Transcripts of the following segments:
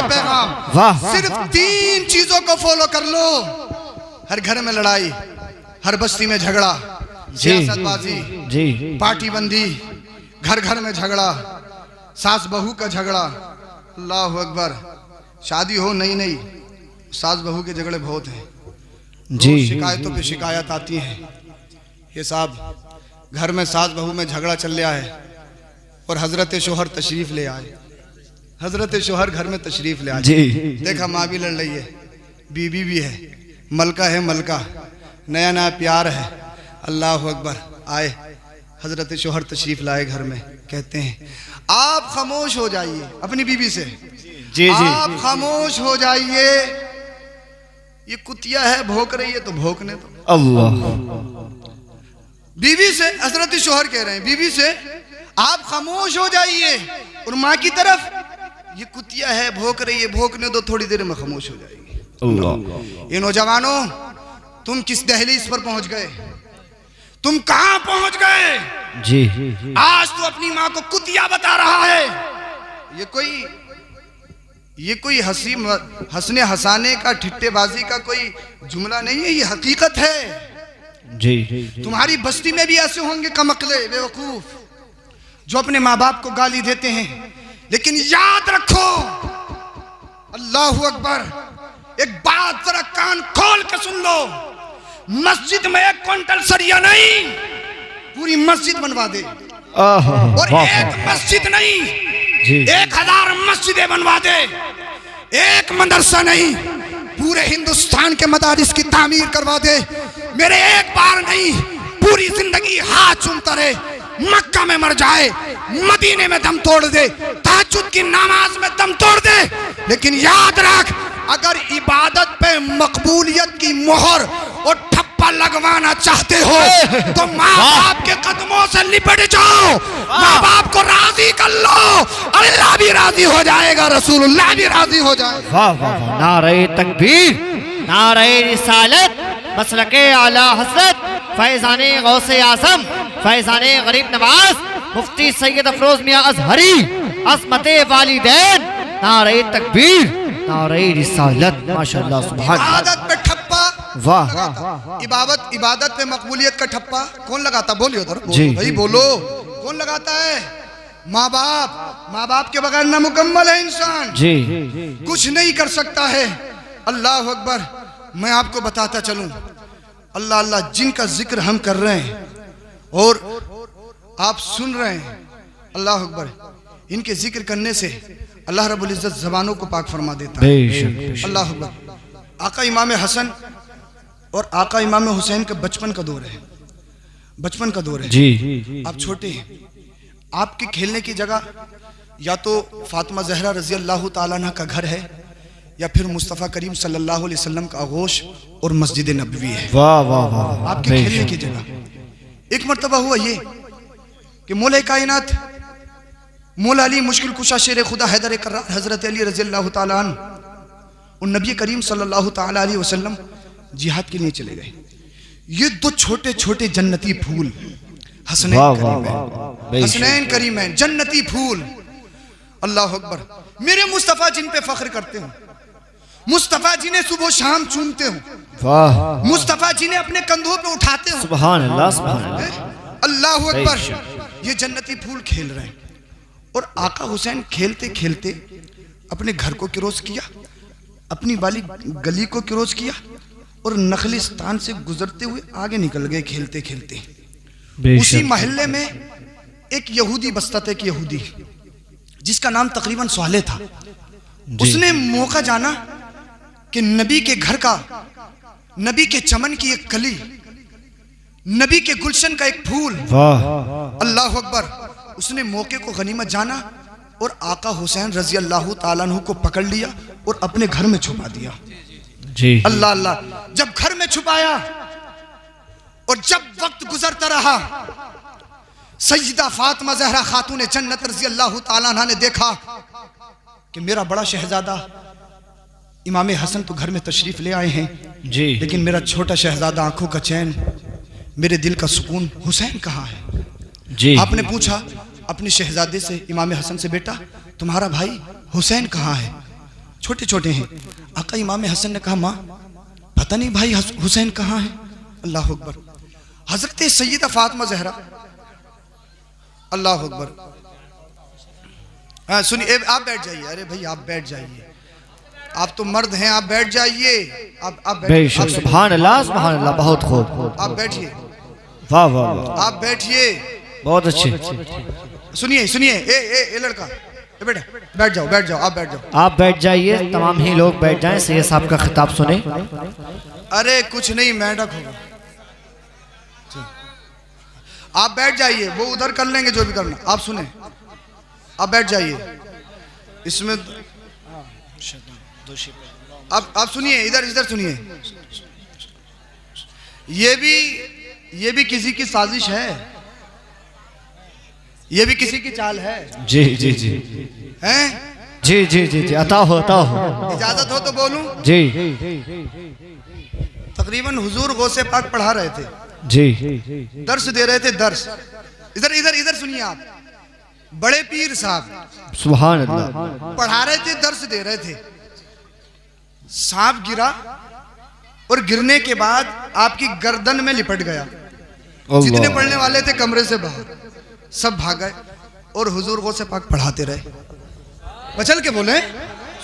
पैगाम वाह, सिर्फ 3 चीजों को फॉलो कर लो। हर घर में लड़ाई, हर बस्ती में झगड़ा, सियासतबाजी, पार्टी बंदी, घर घर में झगड़ा, सास बहू का झगड़ा। अल्लाह अकबर। शादी हो नई नई, सास बहू के झगड़े बहुत हैं जी। शिकायतों पे शिकायत आती है। ये साहब घर में सास बहू में झगड़ा चल रहा है और हजरत शोहर तशरीफ ले आए। हजरत शोहर घर में तशरीफ ले आए जी। देखा माँ भी लड़ रही है, बीबी भी है, मलका है, मलका नया नया प्यार है। अल्लाह अकबर। आए हजरत शोहर तशरीफ लाए घर में, कहते हैं आप खामोश हो जाइए अपनी बीबी से जी। आप खामोश हो जाइए, ये कुतिया है, भौंक रही है तो भौंकने दो। अल्लाह। बीबी से हजरत शोहर कह रहे हैं बीबी से आप खामोश हो जाइए, और माँ की तरफ ये कुतिया है, भौंक रही है, भौंकने दो, थोड़ी देर में खामोश हो जाएगी। अल्लाह। ये नौजवानों, तुम किस दहलीज पर पहुंच गए? तुम कहां पहुंच गए जी? आज तू अपनी माँ को कुतिया बता रहा है। ये कोई हंसने हंसाने का, ठिट्ठेबाजी का कोई जुमला नहीं है, ये हकीकत है जी। तुम्हारी बस्ती में भी ऐसे होंगे कमकले बेवकूफ जो अपने माँ बाप को गाली देते हैं, लेकिन याद रखो, अल्लाह अकबर, एक बात जरा कान खोल के सुन लो, मस्जिद में 1 क्विंटल सरिया नहीं, पूरी मस्जिद बनवा दे। और एक मस्जिद नहीं, 1000 मस्जिदें बनवा दे। एक मदरसा नहीं, पूरे हिंदुस्तान के मदारिस की तामीर करवा दे। मेरे एक बार नहीं, पूरी जिंदगी हाथ चूमता रहे, मक्का में मर जाए, मदीने में दम तोड़ दे, तहज्जुद की नमाज में दम तोड़ दे, लेकिन याद रख, अगर इबादत पे मकबूलियत की मोहर और ठप्पा लगवाना चाहते हो तो माँ बाप के कदमों से लिपट जाओ, माँ बाप को राजी कर लो, अल्लाह भी राजी हो जाएगा, रसूलुल्लाह भी राजी हो जाएगा। वाह वाह, नारे तकबीर, नारे रिसालत, मसलके आला हज़रत फैज़ाने गौसे आज़म, फैज़ाने गरीब नवाज, मुफ्ती सैयद अफरोज मियां अज़हरी, अज़मते वालिदैन, नारे तकबीर, नारे रिसालत, माशाअल्लाह सुभान अल्लाह। इबादत पे ठप्पा, वाह, इबादत पे मकबूलियत का ठप्पा कौन लगाता? बोलिए उधर भाई, बोलो कौन लगाता है? माँ बाप के बगैर ना मुकम्मल है इंसान जी, कुछ नहीं कर सकता है। अल्लाह अकबर। मैं आपको बताता चलूं, अल्लाह अल्लाह जिनका जिक्र हम कर रहे हैं और आप सुन रहे हैं, अल्लाह अकबर, इनके जिक्र करने से अल्लाह रब्बुल इज्जत ज़बानों को पाक फरमा देता है। अल्लाह अकबर। आका इमाम हसन और आका इमाम हुसैन का बचपन का दौर है, बचपन का दौर है जी। आप छोटे हैं, आपके खेलने की जगह या तो फातिमा ज़हरा रज़ी अल्लाह ताला अन्हा का घर है, या फिर मुस्तफ़ा करीम सल्लल्लाहु अलैहि वसल्लम का आगोश और मस्जिद नबवी है। वाह वाह वाह, आपके खेलने की जगह। एक मर्तबा हुआ ये कि मौला कायनात, मौला अली मुश्किल कुशा शेर खुदा हैदर कर्रार हजरत अली रज़ी अल्लाह ताला अन्हु और नबी करीम सल्लल्लाहु ताला अलैहि वसल्लम जिहाद के लिए चले गए। ये 2 छोटे छोटे जन्नती फूल, हसनैन करीमैन, जन्नती फूल। अल्लाह अकबर। मेरे मुस्तफ़ा जिन पे फख्र करते हो, मुस्तफ़ा जिन्हें सुबह शाम चूमते हो, मुस्तफ़ा जिन्हें अपने कंधों पे उठाते हो, सुभान अल्लाह, सुभान अल्लाह, अल्लाह अकबर। ये जन्नती फूल खेल रहे हैं और आका हुसैन खेलते खेलते अपने घर को क्रॉस किया, अपनी वाली गली को क्रॉस किया और नखलिस्तान से गुजरते हुए आगे निकल गए खेलते खेलते। उसी मोहल्ले में एक यहूदी बसता था, एक यहूदी जिसका नाम तकरीबन सालेह था। उसने मौका जाना कि नबी के घर का, नबी के चमन की एक कली, नबी के गुलशन का एक फूल, अल्लाह अकबर। उसने मौके को गनीमत जाना और आका हुसैन रजी अल्लाह ताला अन्हु को पकड़ लिया और अपने घर में छुपा दिया जी। अल्लाह अल्लाह। जब घर में छुपाया और जब वक्त गुजरता रहा, सैयदा फातिमा ज़हरा खातून जन्नत रज़ी अल्लाह ताला अन्हा ने देखा कि मेरा बड़ा शहजादा इमाम हसन तो घर में तशरीफ ले आए हैं जी, लेकिन मेरा छोटा शहजादा आंखों का चैन, मेरे दिल का सुकून, हुसैन कहाँ है? जी। आपने पूछा अपने शहजादे से, इमाम हसन से, बेटा तुम्हारा भाई हुसैन कहाँ है? छोटे छोटे हैं। आका इमाम हसन ने कहा माँ पता नहीं भाई हुसैन कहाँ है। अल्लाह अकबर। हजरत सैयदा फातिमा ज़हरा, अल्लाह अकबर। हाँ सुनिए, आप बैठ जाइए। अरे भाई आप बैठ जाइए, आप तो मर्द हैं, आप बैठ जाइए। आप बेशक, सुभान अल्लाह, सुभान अल्लाह, बहुत खूब। आप बैठिए, वाह वाह वाह, आप बैठिए। बहुत अच्छे। सुनिए सुनिए, ए लड़का, ए बेटा बैठ जाओ, बैठ जाओ, आप बैठ जाओ। आप बैठ जाइए, तमाम ही लोग बैठ जाएं, सैयद साहब का खिताब सुने। अरे कुछ नहीं, मेंढक होगा। आप बैठ जाइए, वो उधर कर लेंगे जो भी करना। आप सुने, आप बैठ जाइए। इसमें आप सुनिए, इधर सुनिए। ये भी किसी की साजिश है, ये भी किसी की चाल है। जी जी जी हैं? जी जी जी जी, अता हो। इजाजत हो तो बोलूं? जी तकरीबन हुजूर गौसे पाक पढ़ा रहे थे, जी, दर्स दे रहे थे, दर्स। इधर सुनिए आप। बड़े पीर साहब सुभान अल्लाह पढ़ा रहे थे, दर्स दे रहे थे। सांप गिरा और गिरने के बाद आपकी गर्दन में लिपट गया। जितने पढ़ने वाले थे कमरे से बाहर सब भाग गए और हुजूर गौसे पाक पढ़ाते रहे। बचल के बोले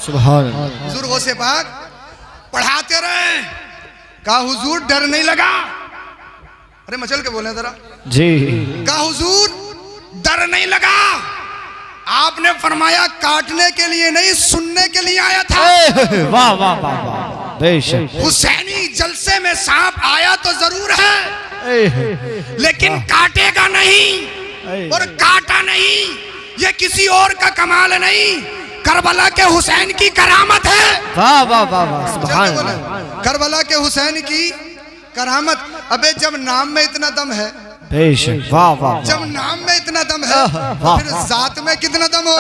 सुभान अल्लाह। हुजूर गौसे पाक पढ़ाते रहे। कहा हुजूर डर नहीं लगा? अरे मचल के बोले जरा जी। कहा हुजूर डर नहीं लगा? आपने फरमाया काटने के लिए नहीं, सुनने के लिए आया था। वाह वाह वाह वाह, बेशक। हुसैनी जलसे में सांप आया तो जरूर है, लेकिन काटेगा नहीं और काटा नहीं। ये किसी और का कमाल नहीं, करबला के हुसैन की करामत है। वाह वाह वाह वाह, सुभान अल्लाह। करबला के हुसैन की करामत। अबे जब नाम में इतना दम है, बेशक, वाह वाह, जब नाम में इतना दम है तो फिर जात में कितना दम हो।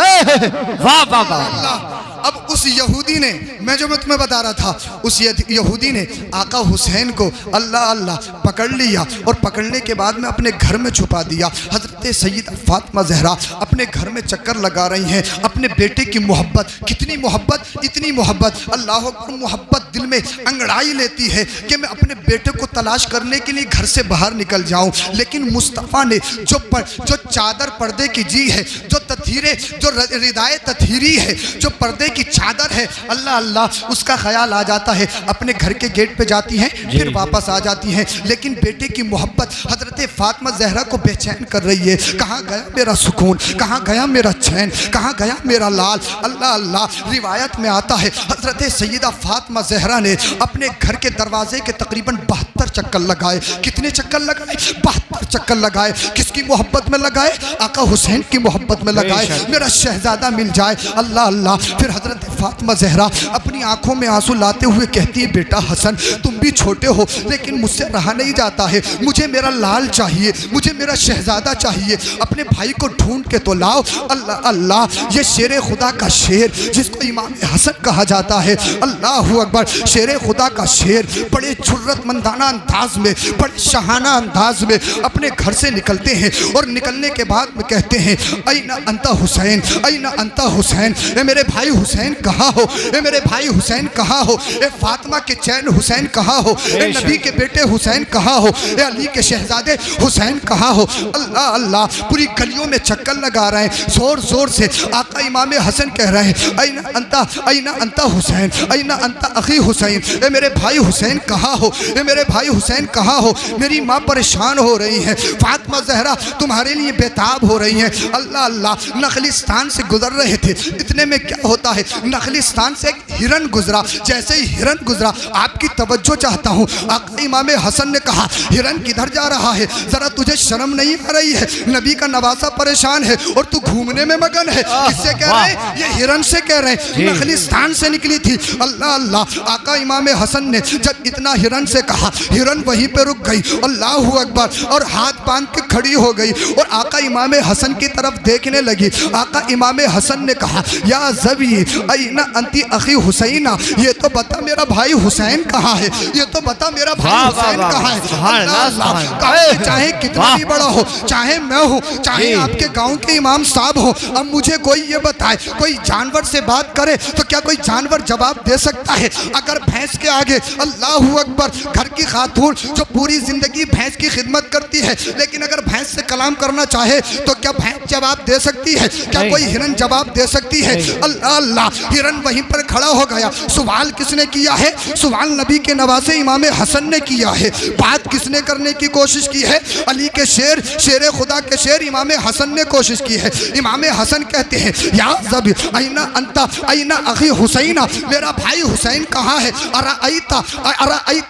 वाह वाह वाह। अब उस यहूदी ने, मैं तुम्हें बता रहा था, उस यहूदी ने आका हुसैन को अल्लाह अल्लाह पकड़ लिया और पकड़ने के बाद में अपने घर में छुपा दिया। हजरत सैयदा फातिमा ज़हरा अपने घर में चक्कर लगा रही हैं। अपने बेटे की मोहब्बत, कितनी मोहब्बत, इतनी मोहब्बत, अल्लाह अकबर, मोहब्बत दिल में अंगड़ाई लेती है कि मैं अपने बेटे को तलाश करने के लिए घर से बाहर निकल जाऊं। लेकिन मुस्तफ़ा ने जो चादर पर्दे की जी है, जो तथीरे, जो रिदाए तथीरी है, जो पर्दे की चादर है, अल्लाह अल्लाह, उसका ख्याल आ जाता है। अपने घर के गेट पे जाती हैं, फिर वापस आ जाती हैं। लेकिन बेटे की मोहब्बत हजरत फातिमा ज़हरा को बेचैन कर रही है। कहाँ गया मेरा सुकून, कहाँ गया मेरा चैन, कहाँ गया मेरा लाल। अल्लाह अल्लाह, रिवायत में आता है हजरत सैयदा फातिमा ज़हरा ने अपने घर के दरवाजे के तकरीबन 72 चक्कर लगाए। कितने चक्कर लगाए? 72 चक्कर लगाए। किसकी मोहब्बत में लगाए? आका हुसैन की मोहब्बत में लगाए, मेरा शहजादा मिल जाए। अल्लाह अल्लाह। फिर हजरत फातिमा ज़हरा अपनी आंखों में आंसू लाते हुए कहती है, बेटा हसन तुम भी छोटे हो, लेकिन मुझसे रहा नहीं जाता है। मुझे मेरा लाल चाहिए, मुझे मेरा शहजादा चाहिए। अपने भाई को ढूंढ के तो लाओ। अल्लाह अल्लाह, ये शेर खुदा का शेर जिसको इमाम हसन कहा जाता है, अल्लाह अकबर, शेर खुदा का शेर बड़े जुर्रतमंदाना अंदाज में, बड़े शहाना अंदाज में अपने घर से निकलते हैं। और निकलने के बाद में कहते हैं, ऐना अंता हुसैन, ऐना अंता हुसैन, ए मेरे भाई हुसैन कहाँ हो, ए मेरे भाई हुसैन कहाँ हो, ए फातिमा के चैन हुसैन कहाँ हो, ए नबी के बेटे हुसैन कहाँ हो, ए अली के शहजादे हुसैन कहाँ हो। अल्लाह अल्लाह, पूरी गलियों में चक्कर लगा रहे हैं, जोर जोर से आका इमाम हसन कह रहे हैं, ऐना अंता हुसैन, ऐना अंता अखी हुसैन, ए मेरे भाई हुसैन कहाँ हो, ए मेरे भाई हुसैन कहाँ हो। मेरी माँ परेशान हो रही है, फातिमा ज़हरा तुम्हारे लिए बेताब हो रही हैं। अल्लाह अल्लाह, नखलिस्तान से गुजर रहे थे, इतने में क्या होता है, नखलिस्तान से एक हिरन गुजरा। जैसे ही हिरन गुजरा, आपकी तवज्जो चाहता हूँ। आका इमाम हसन ने कहा, हिरन किधर जा रहा है, जरा तुझे शर्म नहीं आ रही है? नबी का नवासा परेशान है और तू घूमने में मगन है। किससे कह रहे हैं? ये हिरन से कह रहे हैं, नखलिस्तान से निकली थी। अल्लाह अल्लाह, आका इमाम हसन ने जब इतना हिरन से कहा, हिरन वहीं पे रुक गई, अल्लाह अकबर, और हाथ बांध के खड़ी हो गई और आका इमाम हसन की तरफ देखने लगी। लगी। आका इमाम हसन ने कहा, या ज़बी ऐना अंती अखी हुसैना, ये तो बता मेरा भाई हुसैन कहाँ है, ये तो बता मेरा भाई हुसैन कहाँ है। चाहे कितना भी बड़ा हो, चाहे मैं हूँ, चाहे आपके गांव के इमाम साहब हो, अब मुझे कोई ये बताए, कोई जानवर से बात करे तो क्या कोई जानवर जवाब दे सकता है? अगर भैंस के आगे अल्लाहू अकबर, घर की खातून जो पूरी जिंदगी भैंस की खिदमत करती है, लेकिन अगर भैंस से कलाम करना चाहे तो क्या भैंस जवाब दे सकती है? क्या कोई हिरन जवाब दे सकती है? अल्लाह अल्लाह, हिरन वहीं पर खड़ा हो गया। सवाल किसने किया है? सवाल नबी के नवासे इमाम हसन ने किया है। बात किसने करने की कोशिश की है? अली के शेर, शेर खुदा के शेर इमाम हसन ने कोशिश की है। इमाम हसन कहते हैं, या ज़ब ऐना अंता ऐना अखी हुसैना, मेरा भाई हुसैन कहाँ है? अरा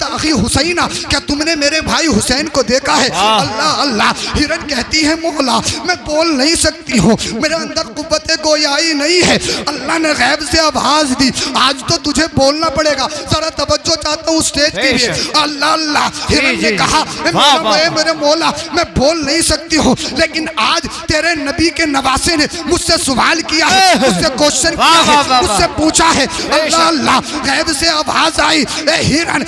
अखी हुसैना, क्या तुमने मेरे भाई हुसैन को देखा है? अल्लाह अल्लाह, हिरन कहती है, मौला मैं बोल नहीं सकती हूँ, मेरे अंदर कुव्वत गोयाई नहीं है। अल्लाह ने गैब से आवाज दी, आज तो तुझे बोलना पड़ेगा, जरा तवज्जो चाहता हूँ स्टेज की भी। अल्लाह अल्लाह, हिरन ने कहा, मेरे मौला मैं बोल नहीं सकती हूँ, लेकिन आज तेरे नबी के नवासे ने मुझसे सवाल किया है, मुझसे क्वेश्चन किया है, मुझसे पूछा है। अल्लाह अल्लाह, गैब से आवाज आई, ए हिरन,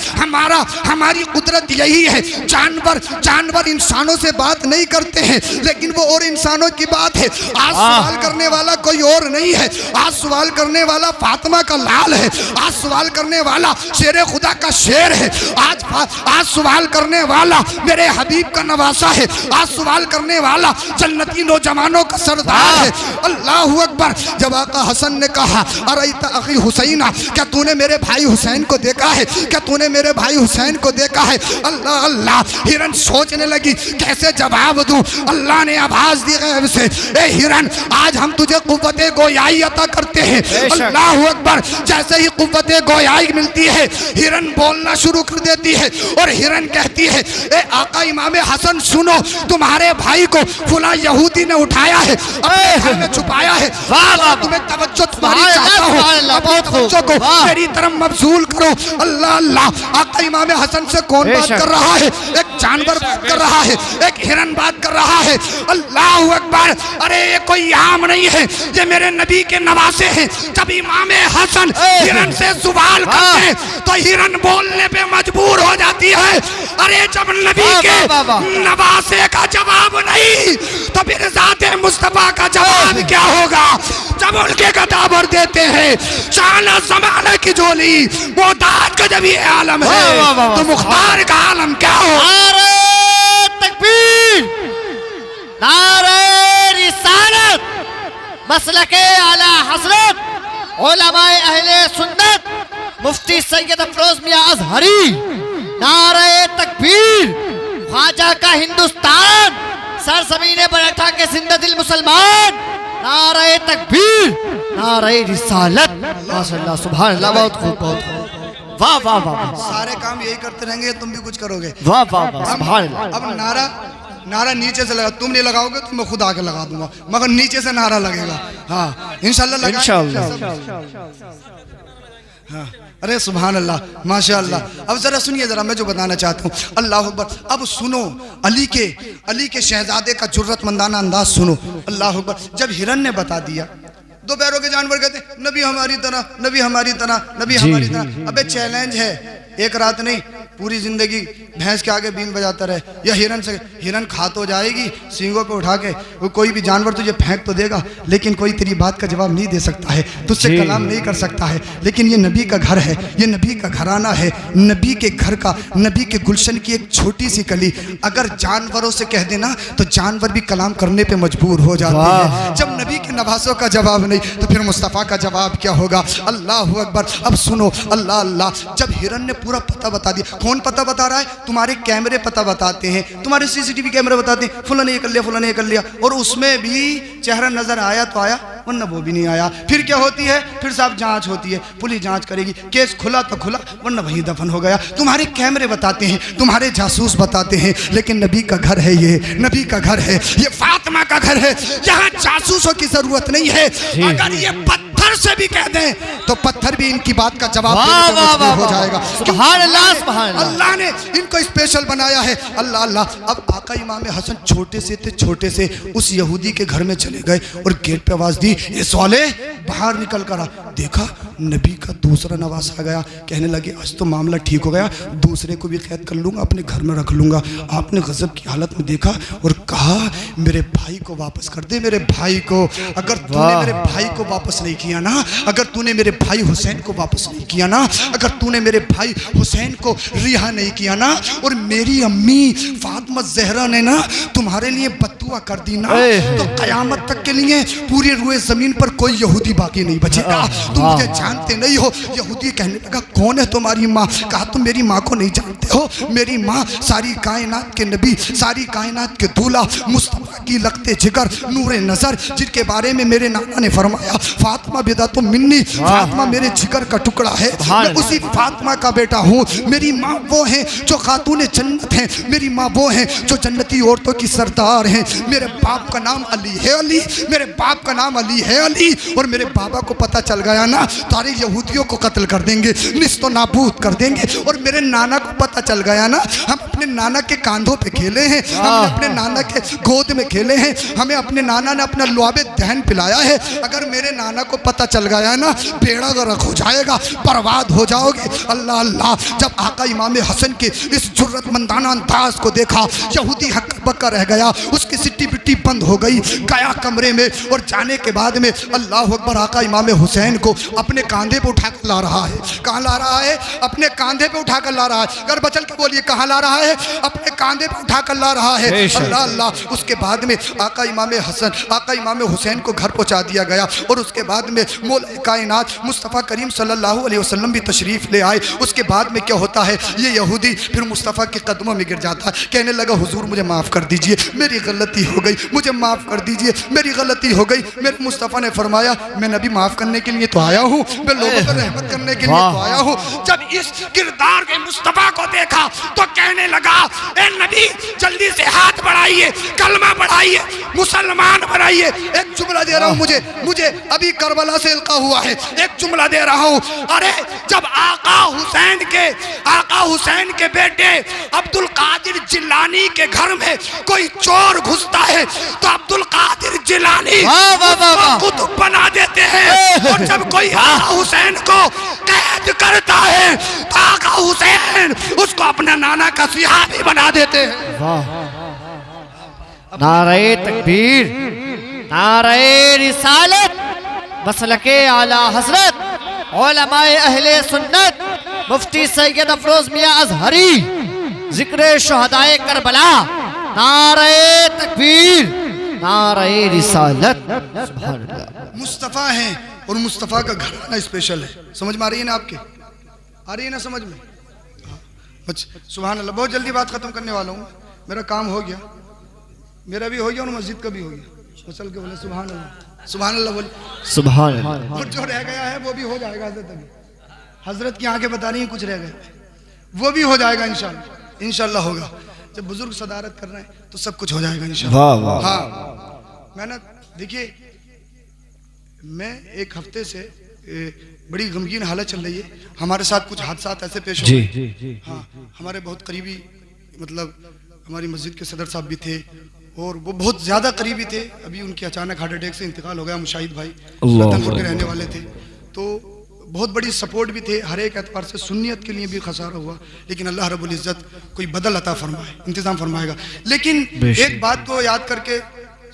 हमारी कुदरत यही है, जानवर इंसानों से बात नहीं करते हैं, लेकिन वो और इंसानों की बात है। आज सवाल करने वाला कोई और नहीं है, आज सवाल करने वाला फातिमा का लाल है, आज सवाल करने वाला शेर खुदा का शेर है, आज सवाल करने वाला मेरे हबीब का नवासा है, आज सवाल करने वाला जन्नती नौजवानों का सरदार है। अल्लाहू अकबर। जब आका हसन ने कहा, अरैता अखी हुसैना, क्या तूने मेरे भाई हुसैन को देखा है? क्या तूने मेरे भाई हुसैन को देखा है? अल्लाह अल्लाह, हिरन सोचने लगी कैसे जवाब दूं। अल्लाह ने आवाज दी गैब से, ए हिरन, आज हम तुझे कुव्वते गोयाई अता करते हैं। अल्लाहू अकबर। जैसे ही कुव्वते गोयाई मिलती है, हिरन बोलना शुरू कर देती है और हिरन कहती है, ए आका इमाम हसन सुनो, तुम्हारे भाई को फुला यहूदी ने उठाया है, अपने घर में छुपाया है। तुम्हें तवज्जो तुम्हारी चाहता हूं, अपनी तवज्जो को मेरी तरफ मबसूल करो। अल्लाह अल्लाह, आका इमाम हसन से कौन बात कर रहा है? एक जानवर बात कर रहा है, एक हिरन बात कर रहा है। अल्लाहू अकबर। अरे ये कोई आम नहीं है, ये मेरे नबी के नवासे हैं। जब इमाम हसन हिरन से सवाल करते हैं तो हिरन बोलने पे मजबूर हो जाती है। अरे जब नबी के नवासे का जवाब नहीं तो फिर ज़ाते मुस्तफा का जवाब क्या होगा? जब उनके कदावर देते हैं शाना ज़माने की झोली, वो दाद का जब ये आलम है तो मुख्तार का आलम क्या हो? नारे तकबीर, नारे रिसालत, मसलके आला हज़रत, उलमाए अहले सुन्नत, मुफ्ती सैयद अफरोज मियां अजहरी। नारे तकबीर, ख्वाजा का हिंदुस्तान, सरज़मीने पर बैठा के जिंदा दिल मुसलमान। नारे तकबीर, नारे रिसालत, माशाअल्लाह, सुभान अल्लाह, बहुत खूब, बहुत खूब, वाह वाह वाह। सारे काम यही करते रहेंगे, तुम भी कुछ करोगे। वाह वाह वाह, सुभान अल्लाह। अब नारा नीचे से लगा, तुम नहीं लगाओगे तो मैं खुद आके लगा दूंगा, मगर नीचे से नारा लगेगा। हाँ इंशाल्लाह, हाँ। अरे सुभान अल्लाह, माशाअल्लाह। अब जरा सुनिए, जरा मैं जो बताना चाहता हूँ, अल्लाह अकबर। अब सुनो, अली के शहजादे का जुर्रतमंदाना अंदाज सुनो। अल्लाह अकबर। जब हिरन ने बता दिया, दो पैरों के जानवर कहते नबी हमारी तरह, नबी हमारी तरह, नबी हमारी तरह। अबे चैलेंज है, एक रात नहीं, पूरी जिंदगी भैंस के आगे बीन बजाता रहे या हिरन से। हिरन खा तो जाएगी, सींगों पे उठा के वो कोई भी जानवर तुझे फेंक तो देगा, लेकिन कोई तेरी बात का जवाब नहीं दे सकता है, तुझसे कलाम नहीं कर सकता है। लेकिन ये नबी का घर है, ये नबी का घराना है, नबी के घर का, नबी के गुलशन की एक छोटी सी कली अगर जानवरों से कह देना तो जानवर भी कलाम करने पे मजबूर हो जाते हैं। जब नबी के नवासों का जवाब नहीं तो फिर मुस्तफ़ा का जवाब क्या होगा? अल्लाह अकबर। अब सुनो, अल्लाह अल्लाह। जब हिरन ने पूरा पता बता दिया, कौन पता बता रहा है? तुम्हारे कैमरे पता बताते हैं, तुम्हारे सीसीटीवी कैमरे बताते हैं, फुला ने ये कर लिया, फुला ने ये कर लिया, और उसमें भी चेहरा नजर आया तो आया, वरना वो भी नहीं आया। फिर क्या होती है? फिर साहब जांच होती है, पुलिस जांच करेगी, केस खुला तो खुला, वरना वहीं दफन हो गया। तुम्हारे कैमरे बताते हैं, तुम्हारे जासूस बताते हैं, लेकिन नबी का घर है, ये नबी का घर है, ये फातिमा का घर है, यहाँ जासूसों की जरूरत नहीं है। अगर ये पत्थर से भी कह दें तो पत्थर भी इनकी बात का जवाब वाह, देने पे वाह, मजबूर वाह, हो वाह। जाएगा। सुभान अल्लाह, सुभान अल्लाह। अल्लाह ने इनको स्पेशल बनाया है। अल्लाह अल्लाह। अब आका इमाम हसन छोटे से थे, छोटे से उस यहूदी के घर में चले गए और गेट पे आवाज दी, ये सौले बाहर निकल कर आ। देखा नबी का दूसरा नवास आ गया। कहने लगे आज तो मामला ठीक हो गया, दूसरे को भी कैद कर लूंगा, अपने घर में रख लूंगा। आपने गजब की हालत में देखा और कहा मेरे भाई को वापस कर दे, मेरे भाई को। अगर तूने मेरे भाई को वापस नहीं किया ना, अगर तूने मेरे भाई हुसैन को वापस नहीं किया ना, अगर तूने मेरे भाई हुसैन को रिहा नहीं किया ना, और मेरी अम्मी फातिमा ज़हरा ने ना तुम्हारे लिए बद्दुआ कर दी ना, तो कयामत तक के लिए पूरी रुए जमीन पर कोई यहूदी बाकी नहीं बचेगा। तुम मुझे जानते नहीं हो। यहूदी कहने लगा कौन है तुम्हारी माँ? कहा तुम मेरी माँ को नहीं जानते हो? मेरी माँ सारी कायनात के नबी, सारी कायनात के दूल्हा मुस्तफा की लगते जिगर नूरे नजर, जिनके बारे में मेरे नाना ने फरमाया फातिमा बिदा तो मिन्नी, फातिमा मेरे जिगर का टुकड़ा है, मैं उसी फातिमा का बेटा हूँ। मेरी माँ वो है जो खातून जन्नत है, मेरी माँ वो है जो जन्नती औरतों की सरदार हैं। मेरे बाप का नाम अली है, अली, मेरे बाप का नाम अली है, अली। और मेरे बाबा को पता चल गया ना, सारे यहूदियों को कत्ल कर देंगे, निस्तो नाबूद कर देंगे। और मेरे नाना को पता चल गया ना, हम अपने नाना के कांधों पे खेले हैं, हमने अपने नाना के गोद में खेले हैं, हमें अपने नाना ने अपना लुआबे दहन पिलाया है। अगर मेरे नाना को पता चल गया ना, बेड़ा गर्क हो जाएगा, बर्बाद हो जाओगे। अल्लाह अल्लाह। जब आका इमाम हसन के इस जुर्रतमंदाना अंदाज को देखा, यहूदी हक्का बक्का रह गया, उसकी सिट्टी बिट्टी बंद हो गई, गया कमरे में। और जाने के बाद में अल्लाह अकबर, आका इमाम हुसैन को अपने कांधे पे उठा कर ला रहा है। कहाँ ला रहा है? अपने कांधे पे उठा कर ला रहा है। अगर बचल के बोलिए कहाँ ला रहा है? अपने कांधे पे उठा कर ला रहा है। अल्लाह अल्लाह। उसके बाद में आका इमाम हसन, आका इमाम हुसैन को घर पहुँचा दिया गया। और उसके बाद में मौला कायनात मुस्तफ़ा करीम सल्लल्लाहु अलैहि वसल्लम भी तशरीफ़ ले आए। उसके बाद में क्या होता है, ये यहूदी फिर मुस्तफ़ा के कदमों में गिर जाता है। कहने लगा हुजूर मुझे माफ़ कर दीजिए, मेरी गलती हो गई, मुझे माफ़ कर दीजिए, मेरी गलती हो गई। मेरे मुस्तफ़ा ने फरमाया मैं नबी माफ़ करने के लिए तो आया हूँ, मैं लोगों पर रहमत करने के लिए तो आया हूँ। जब इस किरदार के मुस्तफ़ा को देखा तो कहने लगा ए नबी जल्दी से हाथ बढ़ाइए, कलमा बढ़ाइए, मुसलमान बनाइए। एक जुमला दे रहा हूँ, मुझे अभी करबला से इल्का हुआ है, एक जुमला दे रहा हूँ। अरे जब आका हुसैन के बेटे अब्दुल कादिर जिलानी के घर में कोई चोर घुसता है तो अब्दुल कादिर जिलानी कुतुब बना देते हैं। और जब कोई आका हुसैन को कैद करता है तो आका हुसैन उसको अपना नाना का सिहाबी बना देते हैं। नारे तकबीर, नारे रिसालत, मसलके आला हजरत, उलमाए अहले सुन्नत, मुफ्ती सैयद अफरोज मियां अजहरी, जिक्र शुहदाए करबला, नारे तकबीर, नारे रिसालत। सुभान अल्लाह। मुस्तफ़ा है और मुस्तफ़ा का घराना स्पेशल है। समझ में आ रही है ना आपके? आ रही है ना समझ में? सुभान अल्लाह। बहुत जल्दी बात खत्म करने वाला हूँ, मेरा काम हो गया, मेरा भी हो गया और मस्जिद का भी हो गया। चल के बोले सुभान अल्लाह, सुभान अल्लाह बोले, सुभान अल्लाह। और जो रह गया है वो भी हो जाएगा। हजरत की आंखें बता रही हैं कुछ रह गए, वो भी हो जाएगा इंशाल्लाह, इंशाल्लाह होगा। जब बुजुर्ग सदारत कर रहे हैं तो सब कुछ हो जाएगा इंशाल्लाह। हाँ मैं ना, देखिए मैं एक हफ्ते से बड़ी गमगीन हालत चल रही है। हमारे साथ कुछ हादसात ऐसे पेश हो गए। हाँ हमारे बहुत करीबी, मतलब हमारी मस्जिद के सदर साहब भी थे और वो बहुत ज़्यादा करीबी थे। अभी उनके अचानक हार्ट अटैक से इंतकाल हो गया। मुशाहिद भाई रतनपुर के रहने वाले थे, तो बहुत बड़ी सपोर्ट भी थे। हर एक एतबार से सुन्नियत के लिए भी खसारा हुआ, लेकिन अल्लाह रब्बुल इज़्ज़त कोई बदल अता फरमाए, इंतज़ाम फरमाएगा। लेकिन एक बात को याद करके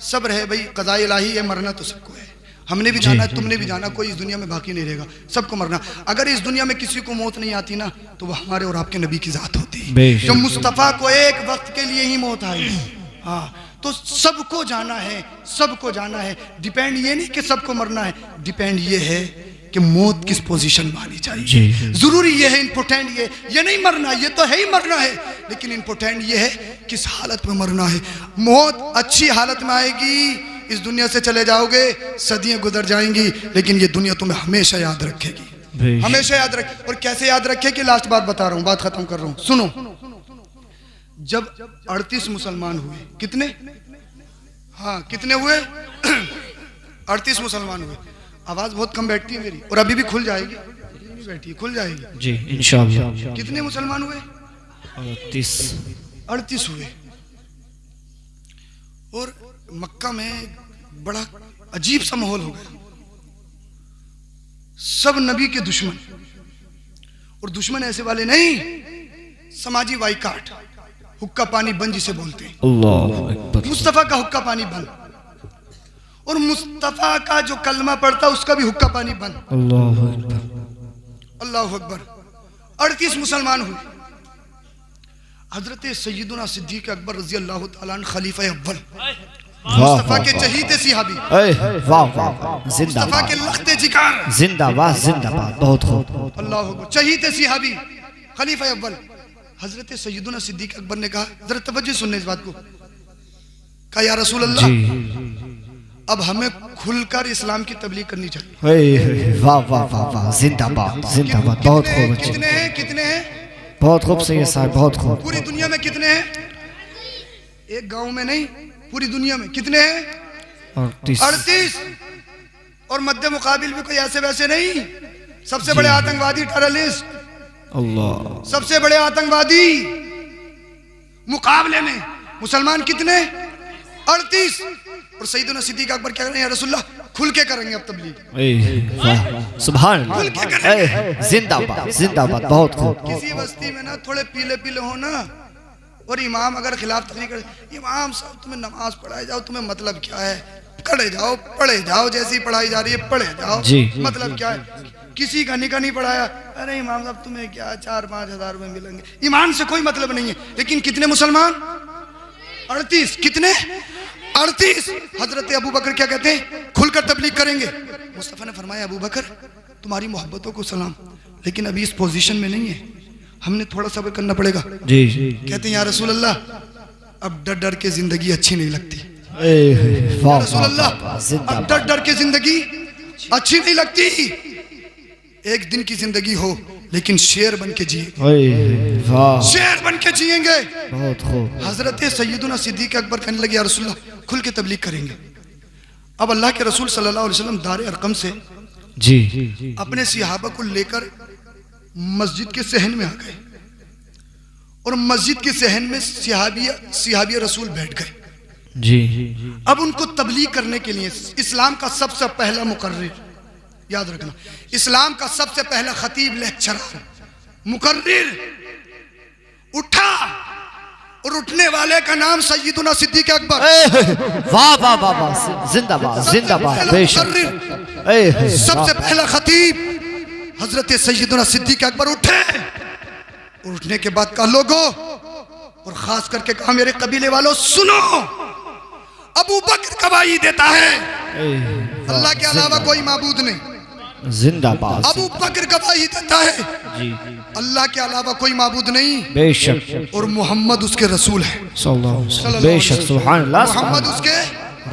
सब्र है भाई, क़ज़ा इलाही है, मरना तो सबको है। हमने भी जाना, तुमने भी जाना, कोई इस दुनिया में बाकी नहीं रहेगा, सबको मरना। अगर इस दुनिया में किसी को मौत नहीं आती ना तो वो हमारे और आपके नबी की ज़ात होती। जो मुस्तफ़ा को एक वक्त के लिए ही मौत आई, हाँ तो सबको जाना है, सबको जाना है। डिपेंड ये नहीं कि सबको मरना है, डिपेंड ये है कि मौत किस पोजीशन में आनी चाहिए। जरूरी ये है, इंपोर्टेंट ये नहीं मरना, ये तो है ही मरना है, लेकिन इंपोर्टेंट ये है किस हालत में मरना है। मौत अच्छी हालत में आएगी, इस दुनिया से चले जाओगे, सदियां गुजर जाएंगी, लेकिन ये दुनिया तुम्हें हमेशा याद रखेगी, हमेशा याद रखे। और कैसे याद रखेगी, लास्ट बात बता रहा हूं, बात खत्म कर रहा हूं, सुनो। जब 38 मुसलमान हुए, कितने? हाँ कितने हुए? 38 मुसलमान हुए। आवाज बहुत कम बैठती है मेरी, और अभी भी खुल जाएगी, नहीं बैठी है, खुल जाएगी जी इंशाअल्लाह। कितने मुसलमान हुए? 38 हुए। और मक्का में बड़ा अजीब सा माहौल हो गया। सब नबी के दुश्मन, और दुश्मन ऐसे वाले नहीं, समाजी बाइकाट, हुक्का पानी बंद जिसे बोलते हैं। अल्लाह अकबर। मुस्तफा का हुक्का पानी बंद, और मुस्तफा का जो कलमा पढ़ता उसका भी हुक्का पानी बंद। अल्लाह अकबर। अल्लाह अकबर। 38 मुसलमान हुए। हजरत सैयदुना सिद्दीक अकबर रजी अल्लाह ताला अन्हु खलीफा अव्वल, मुस्तफा के चहीते सिहाबी, वाह वाह, मुस्तफा के लख्ते जिगर, जिंदाबाद जिंदाबाद, बहुत खूब। अल्लाह अकबर, चहीते सिहाबी, खलीफा अव्वल हजरत सैयदुना सिद्दीक अकबर ने कहा, जरा तवज्जो सुनने इस बात को, कहा या रसूल अल्लाह, अब हमें खुलकर इस्लाम की तबलीग करनी चाहिए। वाह वाह वाह वाह, जिंदाबाद जिंदाबाद, बहुत खूब। कितने हैं? कितने हैं? बहुत खूब सही है साहब, बहुत खूब। पूरी दुनिया में कितने हैं? एक गांव में नहीं, पूरी दुनिया में कितने हैं? 38। और मध्य मुकाबिल भी कोई ऐसे वैसे नहीं, सबसे बड़े आतंकवादी टेररिस्ट, अल्लाह, सबसे बड़े आतंकवादी मुकाबले में मुसलमान कितने? 38। और सैयदना सिद्दीक अकबर क्या करें, या रसूलल्लाह खुल के करेंगे अब तबलीग, सुभान खुल के करेंगे। जिंदाबाद जिंदाबाद, बहुत खूब। किसी बस्ती में ना थोड़े पीले पीले हो ना, और इमाम अगर खिलाफ तकरीर करे, इमाम साहब तुम्हें नमाज पढ़ाई जाओ, तुम्हें मतलब क्या है, पढ़े जाओ पढ़े जाओ, जैसी पढ़ाई जा रही है पढ़े जाओ जी। मतलब क्या है, किसी का निका नहीं पढ़ाया, अरे इमाम साहब तुम्हें क्या 4-5 हज़ार रुपए मिलेंगे, ईमान से कोई मतलब नहीं है। लेकिन कितने मुसलमान? 38। कितने? 38। हजरत अबू बकर क्या कहते हैं, खुलकर तबलीग करेंगे। मुस्तफा ने फरमाया, अबू बकर तुम्हारी मोहब्बतों को सलाम, लेकिन अभी इस पोजीशन में नहीं है, हमने थोड़ा सब्र करना पड़ेगा। जी। कहते हैं या रसूल अल्लाह, अब डर डर के जिंदगी अच्छी नहीं लगती। वाह रसूल अल्लाह, अब डर डर के जिंदगी अच्छी नहीं लगती। एक दिन की जिंदगी हो, लेकिन शेर बन के जिए, शेर बन के जिएंगे। बहुत खूब। हजरत सैयदुना सिद्दीक अकबर कहने लगे, या रसूल अल्लाह खुल के तबलीग करेंगे। अब अल्लाह के रसूल सल्लल्लाहु अलैहि वसल्लम दार अरकम से जी अपने सिहाबा को लेकर मस्जिद के सहन में आ गए, और मस्जिद के सहन में सिहाबिया रसूल बैठ गए। जी। अब उनको तबलीग करने के लिए इस्लाम का सबसे पहला मुकर्रिर, याद रखना, इस्लाम का सबसे पहला खतीब, लेक्चरर, मुकर्रिर उठा, और उठने वाले का नाम सैयदुना सिद्दीक अकबर। वाह वाह वाह वाह, जिंदाबाद जिंदाबाद, बेशक। सबसे पहला खतीब हजरत सैयदुना सिद्दीक अकबर उठे, और उठने के बाद कहा, लोगों, और खास करके कहा, मेरे कबीले वालों सुनो, अबू बकर गवाही देता है अल्लाह के अलावा कोई माबूद नहीं। जिंदाबाद। अबू बकर गवाही देता है जी, अल्लाह के अलावा कोई माबूद नहीं, बेशक, और मोहम्मद उसके रसूल है। सल्लल्लाहु अलैहि वसल्लम, बेशक, सुभान अल्लाह, मोहम्मद उसके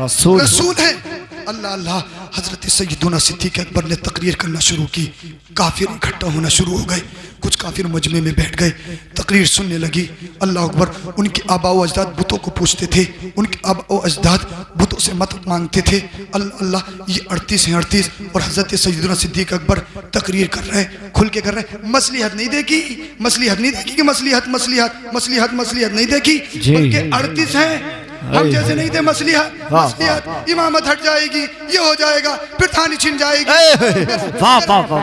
रसूल है। अल्लाह अल्लाह। हजरत सैयदुना सिद्दीक अकबर ने तकरीर करना शुरू की, काफिर इकट्ठा होना शुरू हो गए, कुछ काफिर मजमे में बैठ गए, तकरीर सुनने लगी। अल्लाह अकबर। उनके आबा व अजदाद बुतों को पूछते थे, उनके आबा व अजदाद बुतों से मदद मांगते थे। अल्लाह अल्लाह, ये 38 हैं 38। और हजरत सैयदुना सिद्दीक अकबर तकरीर कर रहे हैं, खुल के कर रहे हैं। मसलिहत नहीं देखी, मसलिहत नहीं देखी कि मसलिहत मसलिहत मसलिहत मसलिहत नहीं देखी, बल्कि 38 हैं। हम जैसे नहीं थे मसलिहत मसलिहत, इमामत हट जाएगी, ये हो जाएगा, फिर थानी छिन जाएगी,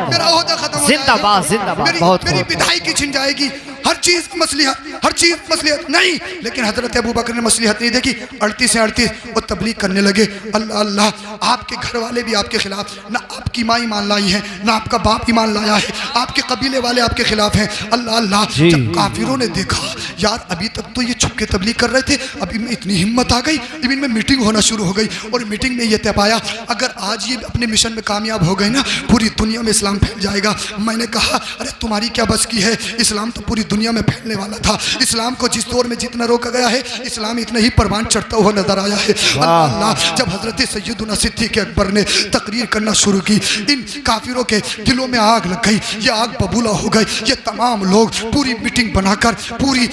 मेरा ओहदा खत्म हो जाएगा, मेरी विधायकी छिन जाएगी, हर चीज मसलिहत, हर चीज मसलिहत नहीं। लेकिन हजरत अबू बकर ने मसलिहत नहीं देखी, 38 से 38 और तबलीग करने लगे। अल्लाह अल्लाह। आपके घर वाले भी आपके खिलाफ, ना आपकी माँ ईमान लाई है, ना आपका बाप ईमान लाया है, आपके कबीले वाले आपके खिलाफ हैं। अल्लाह अल्लाह। जब काफिरों ने देखा, यार अभी तक तो ये छुप के तबलीग कर रहे थे, अब इनमें इतनी हिम्मत आ गई, अब इनमें मीटिंग होना शुरू हो गई, और मीटिंग में ये तय पाया, अगर आज ये अपने मिशन में कामयाब हो गए ना, पूरी दुनिया में इस्लाम फैल जाएगा। मैंने कहा, अरे तुम्हारी क्या बस की है, इस्लाम तो पूरी दुनिया में फैलने वाला था। इस्लाम को जिस दौर में जितना रोका गया है, इस्लाम इतना ही परवान चढ़ता हुआ नजर आया है। अल्लाह, जब हजरत सैयदना सिद्दीक़ अकबर ने तकरीर करना शुरू की, इन काफिरों के दिलों में आग लग गई, ये आग बबूला हो गई। ये तमाम लोग पूरी मीटिंग बनाकर पूरी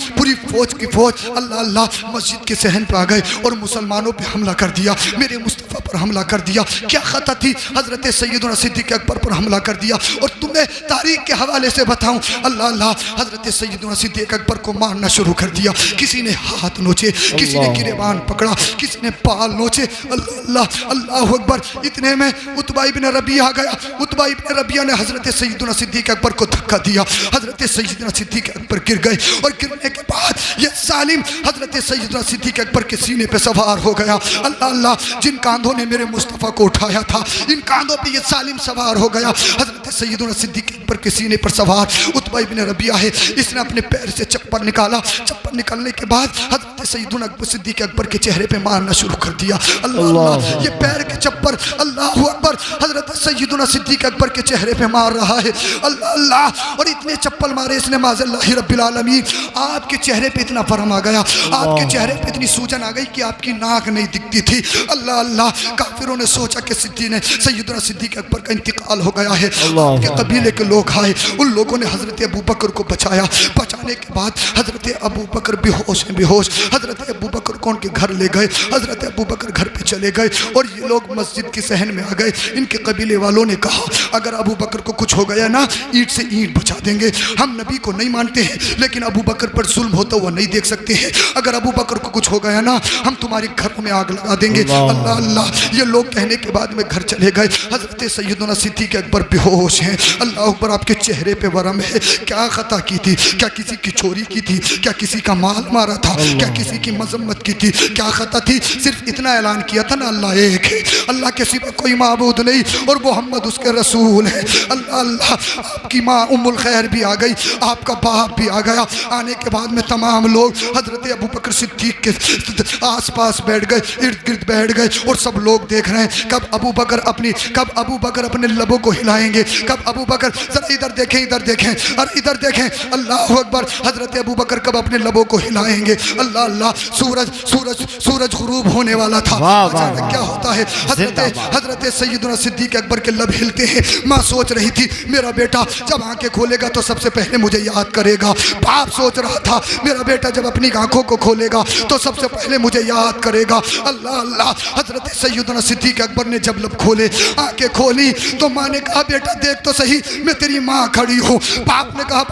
फौज की फौज अल्लाह अल्लाह मस्जिद के सहन पर आ गए और मुसलमानों पे हमला कर दिया, मेरे मुस्तफ़ा पर हमला कर दिया। क्या खता थी, हजरत सैयदना सिद्दीक़ अकबर पर हमला कर दिया। और तुम्हें तारीख के हवाले से बताऊं, अल्लाह अल्लाह, हजरत सैयदना सिद्दीक़ अकबर को मारना शुरू कर दिया। किसी ने हाथ नोचे, किसी ने गिरेबान पकड़ा, किसी ने पाल नोचे। अल्लाह अल्लाह, अल्लाह अकबर। इतने में उतबा इब्न रबिया आ गया। उतबा इब्न रबिया ने हजरत सैयदना सिद्दीक़ अकबर को धक्का दिया। हजरत सैयदना सिद्दीक़ अकबर गिर गए और गिरने के बाद ये जालिम हजरत सैयदना सिद्दीक़ अकबर के सीने पे सवार हो गया। अल्लाह अल्लाह, जिन कांधों ने मेरे मुस्तफ़ा को उठाया था, इन कांधों पे ये जालिम सवार हो गया। हजरत सैयदना सिद्दीक़ अकबर के सीने पर सवार उतबा इब्न रबिया है, इसने अपने पैर से चप्पल निकाला। चप्पल निकालने के बाद हजरत सैयदना सिद्दीक़ अकबर के चेहरे पे मारना शुरू कर दिया। अल्लाह अल्लाह, ये पैर के चप्पल, अल्लाह अकबर, हजरत सैयदना सिद्दीक़ अकबर के चेहरे पे मार रहा है। अल्लाह अल्लाह, और इतने चप्पल मारे इसने, माज़ल्लाहि रब्बिल आलमीन, आपके चेहरे पे इतना फरम आ गया, आपके चेहरे पे इतनी सूजन आ गई कि आपकी नाक नहीं दिखती थी। अल्लाह अल्लाह, काफिरों ने सोचा कि सैयदना सिद्दीक़ अकबर का इंतकाल हो गया है। आपके कबीले के लोग आए, उन लोगों ने हजरत अबू बकर को बचाया। बचाने के बाद हजरत अबू बकर बेहोश हैं, बेहोश। हजरत अबू बकर को उनके घर ले गए। हजरत अबू बकर घर पे चले गए और ये लोग मस्जिद की सहन में आ गए। इनके कबीले वालों ने कहा, अगर अबू बकर को कुछ हो गया ना, ईंट से ईंट बचा देंगे। हम नबी को नहीं मानते हैं, लेकिन अबू बकर पर जुल्म होता हुआ नहीं देख सकते हैं। अगर अबू बकर को कुछ हो गया ना, हम तुम्हारे घरों में आग लगा देंगे। अल्लाह अल्लाह, ये लोग कहने के बाद में घर चले गए। हजरत सैयदना सिद्दीक़ अकबर बेहोश हैं। अल्लाह अकबर, आपके चेहरे पे वरम है। क्या खता की थी? क्या किसी की चोरी की थी? क्या किसी का माल मारा था? क्या किसी की मजम्मत की थी? क्या खता थी? सिर्फ इतना ऐलान किया था ना, अल्लाह एक है, अल्लाह के सिवा कोई माबूद नहीं और मोहम्मद उसके रसूल है। अल्लाह अल्लाह, आपकी माँ उम्मुल खैर भी आ गई, आपका बाप भी आ गया। आने के बाद में तमाम लोग हजरत अबू बकर सिद्दीक़ के आसपास बैठ गए, इर्द गिर्द बैठ गए और सब लोग देख रहे हैं कब अबू बकर अपने लबों को हिलाएंगे, कब अबू बकर, जरा इधर देखें, इधर देखें और इधर देखें। अल्लाह अकबर, हजरत अबू बकर कब अपने लबों को हिलाएंगे। अल्लाह अल्लाह, सूरज गुरूब होने वाला था। अचानक क्या होता है, हजरत सैयदना सिद्दीक़ अकबर के लब हिलते हैं। माँ सोच रही थी, मेरा बेटा जब आंखें खोलेगा तो सबसे पहले मुझे याद करेगा। बाप सोच रहा था, मेरा बेटा जब अपनी आंखों को खोलेगा तो सबसे पहले मुझे याद करेगा। अल्लाह अल्लाह, हजरत सैयदना सिद्दीक़ अकबर ने जब लब खोले, आंखें खोली तो माँ ने कहा, बेटा देख तो सही, मैं तेरी माँ खड़ी हूँ। बाप ने कहा,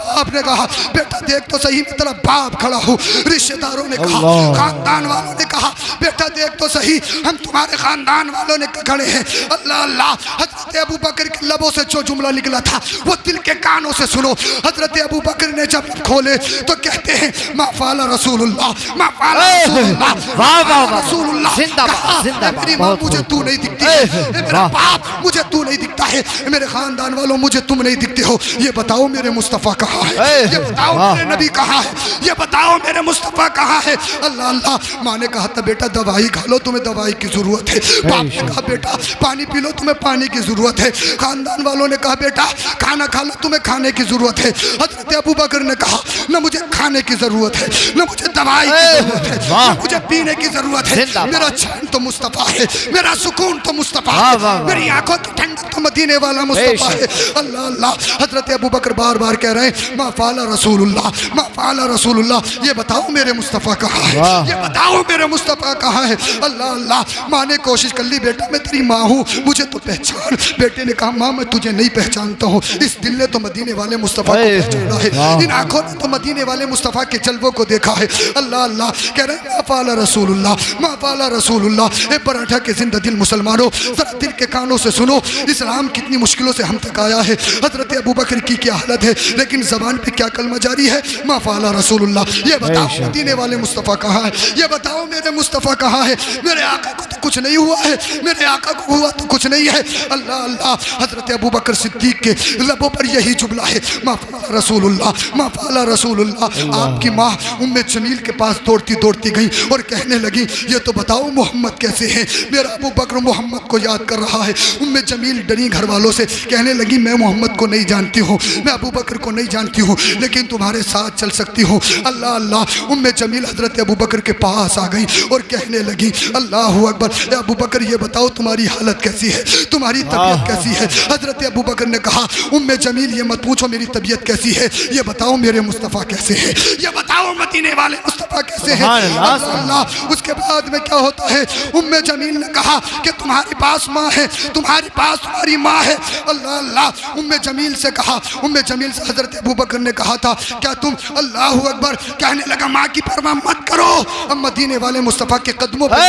बेटा देख तो सही, मैं तेरा बाप खड़ा हूँ। रिश्तेदारों ने कहा, खानदान वालों ने कहा, बेटा देख तो सही, हम तुम्हारे खानदान वालों ने खड़े हैं। अल्लाह अल्लाह, हजरत अबू बकर के लबों से जो जुमला निकला था वो दिल के कानों से सुनो। हजरत अबू बकर ने जब खोले तो कहते हैं, मा फ़अल रसूलुल्लाह, मा फ़अल रसूलुल्लाह, वाह वाह रसूलुल्लाह। जिंदाबाद, मेरी माँ मुझे तू नहीं दिखती है, मेरा बाप मुझे तू नहीं दिखता है, मेरे खानदान वालों मुझे तुम नहीं दिखते हो। ये बताओ मेरे मुस्तफ़ा कहाँ है? ये बताओ मेरे नबी कहाँ है? ये बताओ मेरे मुस्तफ़ा कहाँ है? अल्लाह अल्लाह, माँ ने कहा था, बेटा दवाई खा लो, तुम्हें दवाई की जरूरत है। बाप ने कहा, बेटा पानी पी लो, तुम्हें पानी की जरूरत है। खानदान वालों ने कहा, बेटा खाना खा लो, तुम्हें खाने की जरूरत है। हजरत अबू बकर ने कहा, न मुझे खाने की जरूरत है, न मुझे दवाई की जरूरत है, न मुझे पीने की जरूरत है। मेरा चैन तो मुस्तफ़ा है, मेरा सुकून तो मुस्तफ़ा है, मेरी आंखों की ठंडक तो मदीने वाला मुस्तफ़ा है। अल्लाह अल्लाह, हजरत अबू बकर बार बार कह रहे हैं, मा फ़अल रसूलुल्लाह, मा फ़अल रसूलुल्लाह। ये बताओ मेरे मुस्तफ़ा कहाँ है? ये बताओ मेरे मुस्तफ़ा कहाँ है? अल्लाह अल्लाह, माँ ने कोशिश कर ली, बेटा मैं तेरी माँ हूँ, मुझे तो पहचान। बेटे ने कहा, माँ मैं तुझे नहीं पहचानता हूँ, इस दिल ने तो मदीने वाले मुस्तफ़ा को पहचाना है, इन आँखों ने तो मदीने वाले मुस्तफ़ा के जलवों को देखा है। अल्लाह अल्लाह, कह रहे हैं, मा फ़अल रसूलुल्लाह, मा फ़अल रसूलुल्लाह। ए पराठा के जिंदा दिल मुसलमानों, जरा दिल के कानों से सुनो, इस्लाम कितनी मुश्किलों से हम तक आया है। हजरत अबू बकर की क्या हालत है, लेकिन जबान पे क्या कलमा जारी है, मा फ़अल रसूलुल्लाह। ये बताओ मदीने वाले मुस्तफ़ा कहाँ है? ये बताओ मेरे मुस्तफ़ा कहाँ है? मेरे आका को तो कुछ नहीं हुआ है, मेरे आका को हुआ तो कुछ नहीं है। अल्लाह अल्लाह, हजरत अबू बकर सिद्दीक़ के लबों पर यही जुमला है, मा फ़अल रसूलुल्लाह, मा फ़अल रसूलुल्लाह। आपकी माँ उम्मे जमील के पास दौड़ती दौड़ती गई और कहने लगी, ये तो बताओ मोहम्मद कैसे हैं? मेरा अबू बकर मोहम्मद को याद कर रहा है। उम्मे जमील डरी घर वालों से, कहने लगी, मैं मोहम्मद को नहीं जानती हूँ, मैं अबू बकर बकर को नहीं जानती हूँ, लेकिन तुम्हारे साथ चल सकती हूँ। अल्लाह अल्लाह। उम्मे जमील हजरत अबू बकर के पास आ गई और कहने लगी, अल्लाह अकबर, अबू बकर ये बताओ तुम्हारी हालत कैसी है, तुम्हारी तबीयत कैसी है। हजरत अबू बकर ने कहा, उम्मे जमील ये मत पूछो मेरी तबीयत कैसी है, ये बताओ मेरे मुस्तफ़ा कैसे है, ये बताओ मदीने वाले मुस्तफ़ा कैसे है। अल्लाह। उसके बाद में क्या होता है, उम्मे जमील ने कहा कि तुम्हारे पास माँ है, तुम्हारे पास तुम्हारी माँ है। अल्लाह अल्लाह। उम्मे जमील से कहा, उम्मे जमील से हजरत अबू बकर ने कहा था, क्या तुम, अल्लाह अकबर, कहने लगा माँ की परवाह मत करो, अब मदीने वाले मुस्तफ़ा के कदमों पे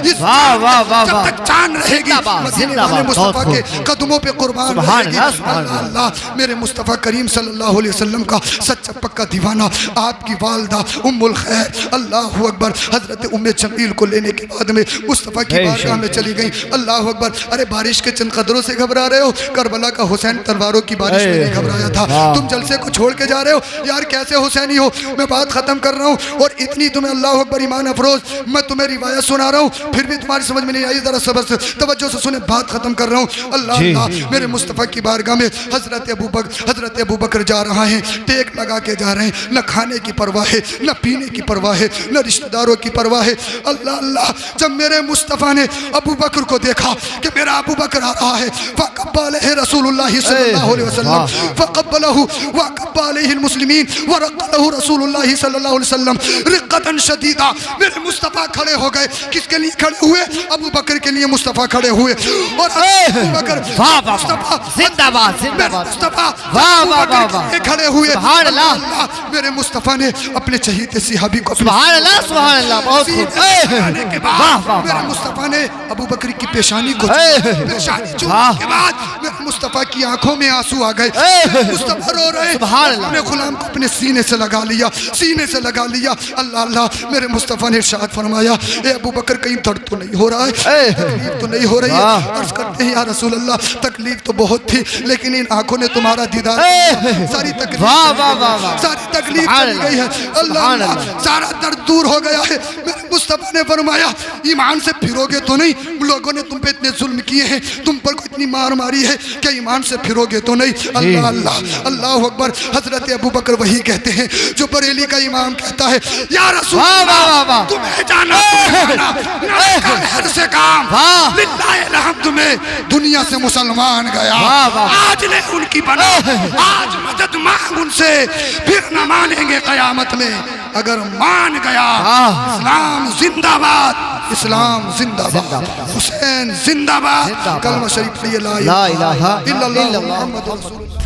जब तक जान रहेगी मदीने वाले मुस्तफ़ा के कदमों पे कुर्बान रहेगी। अल्लाह अल्लाह। मेरे मुस्तफ़ा करीम सल्लल्लाहु अलैहि वसल्लम का सच्चा पक्का दीवाना आपकी वालदा उम्मुल खैर, अल्लाह अकबर, हजरत उम्मे जमील को लेने के बाद में मुस्तफ़ा की बारगाह में चली गई। अल्लाह अकबर। अरे बारिश के चंद कदरों से घबरा रहे हो, करबला का हुसैन तलवारों की बारिश में नहीं घबराया था। तुम जलसे को छोड़ के जा रहे हो यार, कैसे हुसैनी हो। मैं बात खत्म कर रहा हूँ और इतनी तुम्हें अल्लाह अकबर ईमान अफरोज मैं तुम्हें रिवायत सुना रहा हूँ, फिर भी तुम्हारी समझ में नहीं आई, जरा सब्र से तवज्जो से सुने, बात खत्म कर रहा हूँ। अल्लाह अल्लाह। मेरे मुस्तफ़ा की बारगाह में हजरत अबू बकर जा रहा है, टेक लगा के जा रहे हैं, न खाने की परवाह है, न पीने की परवाह है, न रिश्तेदारों की परवाह है। अल्लाह अल्लाह। जब मेरे मुस्तफ़ा ने अबू बकर को देखा कि मेरा अबू बकर आ रहा है, फ़क़ब्बलहु रसूलुल्लाह सल्लल्लाहु अलैहि वसल्लम, फ़क़ब्बलहु वक़ब्बलहु मुस्लिमीन वरक़लहु रसूलुल्लाह सल्लल्लाहु अलैहि वसल्लम रिक़्क़तन शदीदा। मेरे मुस्तफ़ा खड़े हो गए, किसके लिए खड़े हुए, अबू बकर के लिए मुस्तफ़ा खड़े हुए। और अबू बकर जिंदाबाद जिंदाबाद मुस्तफ़ा वाह वाह वाह खड़े हुए। सुभान अल्लाह। मेरे मुस्तफ़ा ने अपने चहीते सिहाबी को सुभान अल्लाह सुभान अल्लाह। बहुत के बाद मेरे मुस्तफ़ा ने अबू बकर की पेशानी को पेशानी छूने के बाद मेरे मुस्तफ़ा की आंखों में आंसू आ गए। मुस्तफ़ा रो रहे, अपने गुलाम को अपने सीने से लगा लिया, सीने से लगा लिया। अल्लाह अल्लाह। मेरे मुस्तफ़ा ने इरशाद फरमाया, ए अबू बकर कहीं दर्द तो नहीं हो रहा है, तकलीफ तो नहीं हो रही है। अर्ज़ करते हैं या रसूल अल्लाह, तकलीफ तो बहुत थी, लेकिन इन आंखों ने तुम्हारा दीदार, सारी तकलीफ सारी तकलीफ चली गई है। अल्लाह सारा दर्द दूर हो गया है। मेरे मुस्तफ़ा ने फरमाया, ईमान से फिरोगे तो नहीं, लोगों ने तुम पे इतने जुल्म किए हैं, तुम पर इतनी मार मारी है कि ईमान से फिरोगे तो नहीं। अल्लाह अल्लाह। अल्लाह अकबर। हजरत अबू बकर वही कहते हैं जो बरेली का इमाम कहता है, या रसूल अल्लाह तुम्हें जाना हर से काम लिल्लाहि अलहम्दु में दुनिया से मुसलमान गया, आज ने उनकी बना, आज मदद मांग उनसे, फिर न मानेंगे कयामत में, अगर मान गया इस्लाम जिंदाबाद, इस्लाम जिंदाबाद, हुसैन जिंदाबाद। कलमा शरीफ ला इलाहा इल्लल्लाह मुहम्मद रसूलुल्लाह।